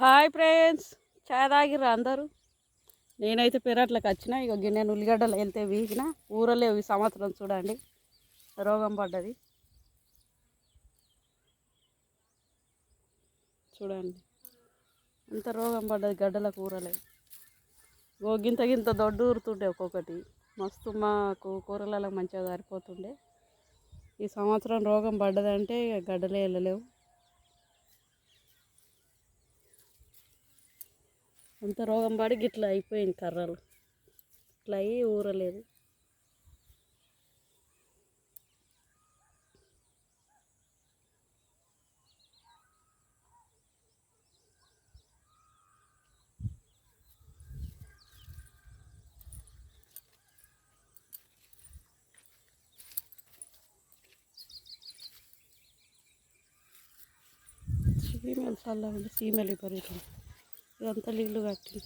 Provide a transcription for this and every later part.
Hi friends, చాయ్ తాగిర్రా అందరూ? నేనైతే పెరట్లోకి వచ్చిన. ఇక గిన్నెను ఉల్లిగడ్డలు వెళ్తే వీగిన ఊరలేవు ఈ సంవత్సరం. చూడండి, రోగం పడ్డది. చూడండి, అంత రోగం పడ్డది, గడ్డలకు ఊరలేవు. గింత గింత దొడ్డు ఊరుతుండే ఒక్కొక్కటి. మస్తు మాకు కూరలలో మంచిగా సరిపోతుండే. ఈ సంవత్సరం రోగం పడ్డదంటే గడ్డలే వెళ్ళలేవు. అంత రోగం పడి గిట్లా అయిపోయింది, కర్రలు ఇట్లా అయ్యి ఊరలేదు. సీమెలు చల్లగా ఉంది, సీమెలు విపరీతం. ఇదంతా నీళ్ళు కట్టి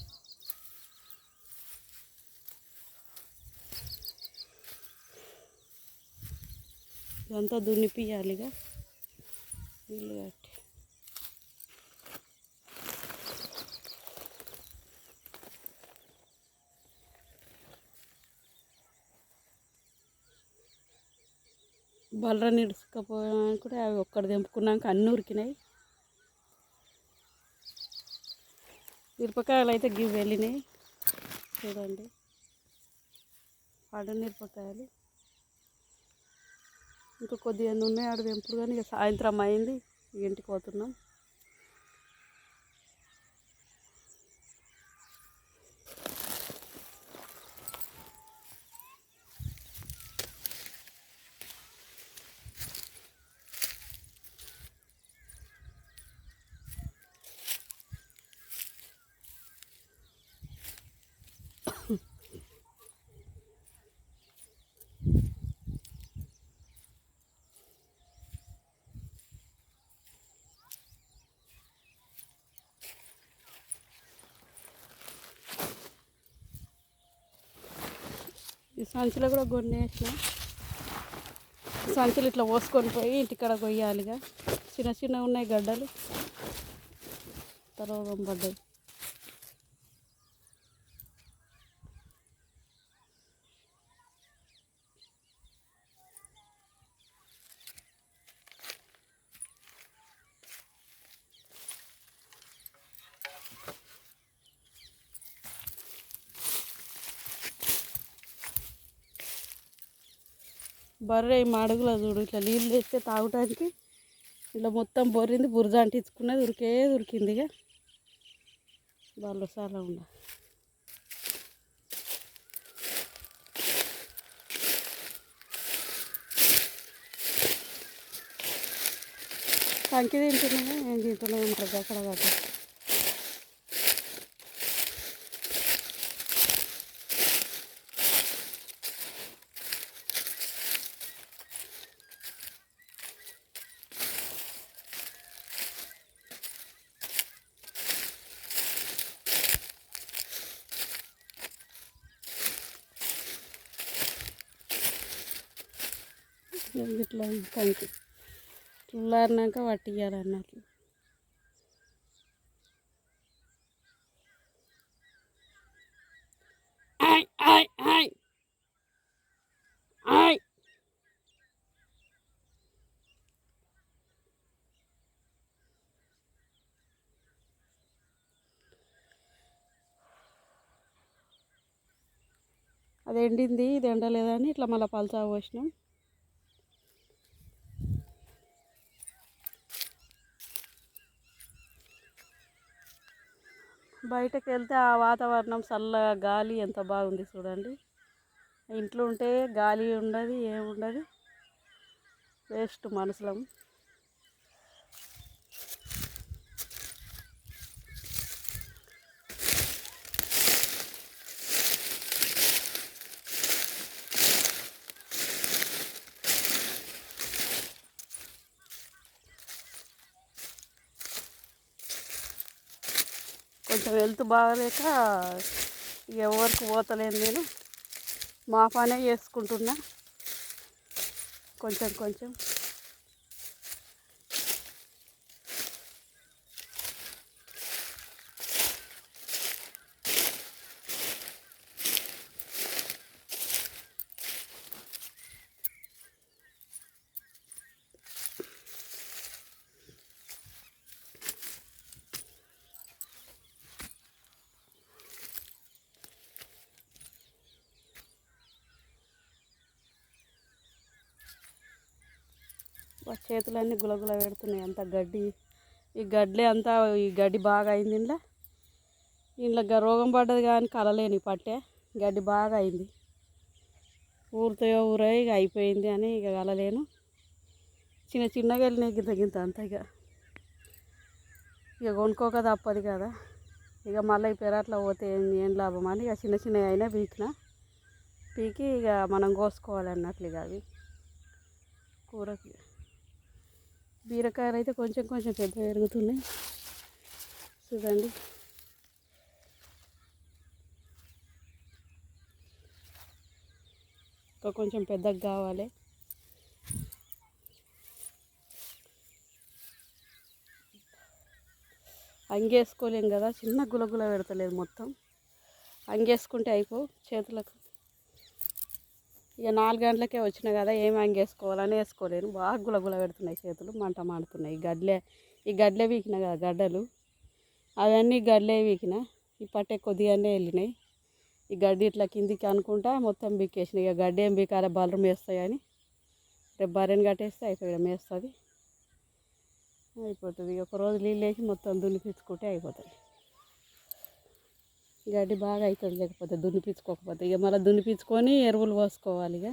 ఇదంతా దున్నిపియాలిగా నీళ్ళు కట్టి. బలరా నిడుచుకపోయాక కూడా అవి ఒక్కటి తెంపుకున్నాక అన్నీ ఉరికినాయి. మిరపకాయలు అయితే గివి వెళ్ళినాయి. చూడండి, ఆడ మిరపకాయలు ఇంకా కొద్దిగా ఉన్నాయి ఆడ తెంపుడు. కానీ ఇక సాయంత్రం అయింది, ఇంటికి పోతున్నాం. ఈ సంచులో కూడా కొన్ని వేసిన. సంచులు ఇట్లా పోసుకొని పోయి ఇంటికాడ కొయ్యాలిగా. చిన్న చిన్నగా ఉన్నాయి గడ్డలు, రోగం పడ్డాయి. బర్రె మడుగులో చూడు, ఇట్లా నీళ్ళు వేస్తే తాగటానికి ఇట్లా మొత్తం బొర్రింది. బురద అంటించుకున్నది, ఉరికింది. ఇక వాళ్ళు చాలా ఉండాలి. కంకి తింటున్నాగా, ఏం తింటున్నా ఉంటుంది అక్కడ కాదు. ఇట్లా కంకి చల్లారినాక పట్టియాలన్నట్లు. అది ఎండింది, ఇది ఎండలేదని ఇట్లా మళ్ళీ పలసా పోసినాం. బయటకు వెళ్తే ఆ వాతావరణం చల్లగా, గాలి ఎంత బాగుంది చూడండి. ఇంట్లో ఉంటే గాలి ఉండదు, ఏముండదు, వేస్ట్ మనుషులం. కొంచెం హెల్త్ బాగలేక ఎవరికి పోతలేను నేను. మా పనే చేసుకుంటున్నా కొంచెం కొంచెం. చేతులన్నీ గులగుల పెడుతున్నాయి. అంత గడ్డి, ఈ గడ్డి అంతా, ఈ గడ్డి బాగా అయింది. ఇంట్లో రోగం పడ్డది కానీ కలలేని పట్టే గడ్డి బాగా అయింది. ఊరుతాయో ఊరాయి ఇక అయిపోయింది అని ఇక కలలేను. చిన్న చిన్నగా వెళ్ళినాయి గింత అంతా. ఇక కొనుక్కోక తప్పదు కదా. ఇక మళ్ళీ ఈ పెరట్లో పోతే ఏం లాభం అని ఇక చిన్న చిన్నవి అయినా పీకి ఇక మనం కోసుకోవాలి అన్నట్లు. ఇక అవి కూరకి బీరకాయలు అయితే కొంచెం కొంచెం పెద్ద పెరుగుతున్నాయి చూడండి. ఇంకా కొంచెం పెద్దగా కావాలి. అంగేసుకోలేం కదా, చిన్న గులగుల పెడతలేదు మొత్తం. అంగేసుకుంటే అయిపో చేతులకు. ఇక 4 గంటలకే వచ్చినా కదా, ఏమి అంగేసుకోవాలని వేసుకోలేను. బాగా గులగుల పెడుతున్నాయి చేతులు, మంట మాడుతున్నాయి. ఈ గడ్లే వీకిన కదా గడ్డలు, అవన్నీ గడ్లే వీకిన. ఈ పట్టే కొద్దిగానే వెళ్ళినాయి. ఈ గడ్డి ఇట్లా కిందికి అనుకుంటా మొత్తం బీకేసినాయి. ఇక గడ్డి ఏం బీకాలే, బలరు మేస్తాయని. రేపు బర్రెని కట్టేస్తే అయిపోయి మేస్తుంది, అయిపోతుంది. ఇక ఒకరోజు నీళ్ళు వేసి మొత్తం దున్నిపించుకుంటే అయిపోతుంది. గడ్డి బాగా అవుతుంది లేకపోతే దున్నిపించుకోకపోతే. ఇక మళ్ళీ దున్నిపించుకొని ఎరువులు పోసుకోవాలి. ఇక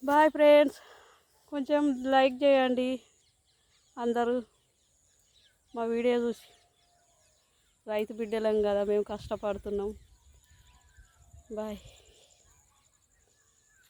బాయ్ ఫ్రెండ్స్, కొంచెం లైక్ చేయండి అందరూ మా వీడియో చూసి. రైతు బిడ్డలం కదా మేము, కష్టపడుతున్నాం. బాయ్.